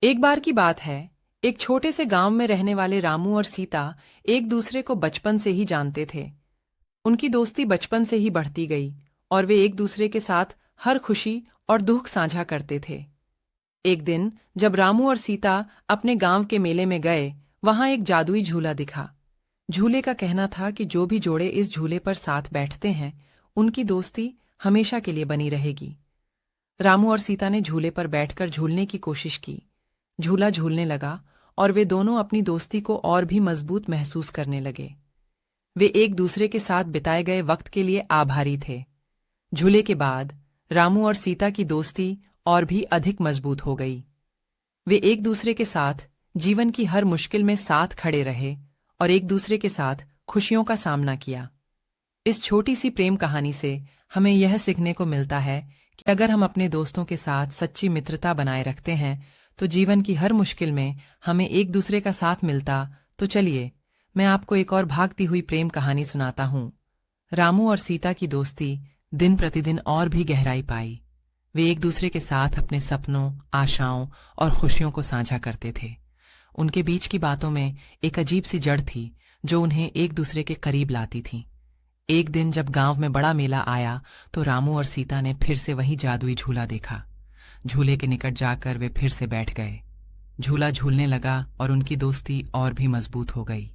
एक बार की बात है। एक छोटे से गांव में रहने वाले रामू और सीता एक दूसरे को बचपन से ही जानते थे। उनकी दोस्ती बचपन से ही बढ़ती गई और वे एक दूसरे के साथ हर खुशी और दुख साझा करते थे। एक दिन जब रामू और सीता अपने गांव के मेले में गए, वहां एक जादुई झूला दिखा। झूले का कहना था कि जो भी जोड़े इस झूले पर साथ बैठते हैं, उनकी दोस्ती हमेशा के लिए बनी रहेगी। रामू और सीता ने झूले पर बैठकर झूलने की कोशिश की। झूला झूलने लगा और वे दोनों अपनी दोस्ती को और भी मजबूत महसूस करने लगे। वे एक दूसरे के साथ बिताए गए वक्त के लिए आभारी थे। झूले के बाद रामू और सीता की दोस्ती और भी अधिक मजबूत हो गई। वे एक दूसरे के साथ जीवन की हर मुश्किल में साथ खड़े रहे और एक दूसरे के साथ खुशियों का सामना किया। इस छोटी सी प्रेम कहानी से हमें यह सीखने को मिलता है कि अगर हम अपने दोस्तों के साथ सच्ची मित्रता बनाए रखते हैं तो जीवन की हर मुश्किल में हमें एक दूसरे का साथ मिलता। तो चलिए, मैं आपको एक और भागती हुई प्रेम कहानी सुनाता हूँ। रामू और सीता की दोस्ती दिन प्रतिदिन और भी गहराई पाई। वे एक दूसरे के साथ अपने सपनों, आशाओं और खुशियों को साझा करते थे। उनके बीच की बातों में एक अजीब सी जड़ थी जो उन्हें एक दूसरे के करीब लाती थी। एक दिन जब गांव में बड़ा मेला आया तो रामू और सीता ने फिर से वही जादुई झूला देखा। झूले के निकट जाकर वे फिर से बैठ गए। झूला झूलने लगा और उनकी दोस्ती और भी मजबूत हो गई।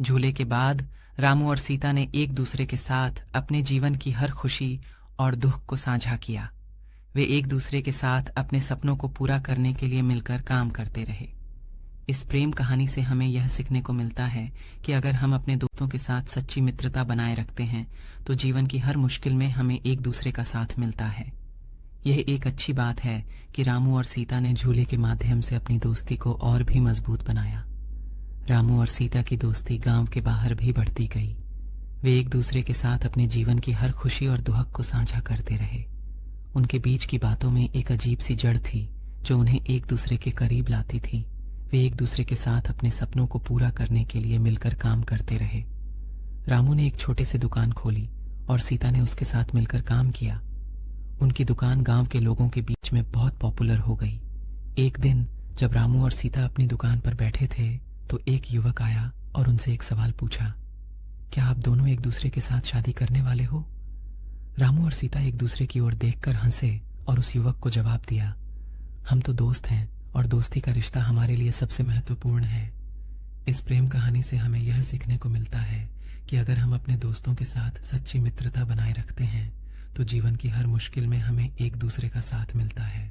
झूले के बाद रामू और सीता ने एक दूसरे के साथ अपने जीवन की हर खुशी और दुख को साझा किया। वे एक दूसरे के साथ अपने सपनों को पूरा करने के लिए मिलकर काम करते रहे। इस प्रेम कहानी से हमें यह सीखने को मिलता है कि अगर हम अपने दोस्तों के साथ सच्ची मित्रता बनाए रखते हैं तो जीवन की हर मुश्किल में हमें एक दूसरे का साथ मिलता है। यह एक अच्छी बात है कि रामू और सीता ने झूले के माध्यम से अपनी दोस्ती को और भी मजबूत बनाया। रामू और सीता की दोस्ती गांव के बाहर भी बढ़ती गई। वे एक दूसरे के साथ अपने जीवन की हर खुशी और दुख को साझा करते रहे। उनके बीच की बातों में एक अजीब सी जड़ थी जो उन्हें एक दूसरे के करीब लाती थी। वे एक दूसरे के साथ अपने सपनों को पूरा करने के लिए मिलकर काम करते रहे। रामू ने एक छोटे से दुकान खोली और सीता ने उसके साथ मिलकर काम किया। उनकी दुकान गांव के लोगों के बीच में बहुत पॉपुलर हो गई। एक दिन जब रामू और सीता अपनी दुकान पर बैठे थे तो एक युवक आया और उनसे एक सवाल पूछा, क्या आप दोनों एक दूसरे के साथ शादी करने वाले हो? रामू और सीता एक दूसरे की ओर देखकर हंसे और उस युवक को जवाब दिया, हम तो दोस्त हैं और दोस्ती का रिश्ता हमारे लिए सबसे महत्वपूर्ण है। इस प्रेम कहानी से हमें यह सीखने को मिलता है कि अगर हम अपने दोस्तों के साथ सच्ची मित्रता बनाए रखते हैं तो जीवन की हर मुश्किल में हमें एक दूसरे का साथ मिलता है।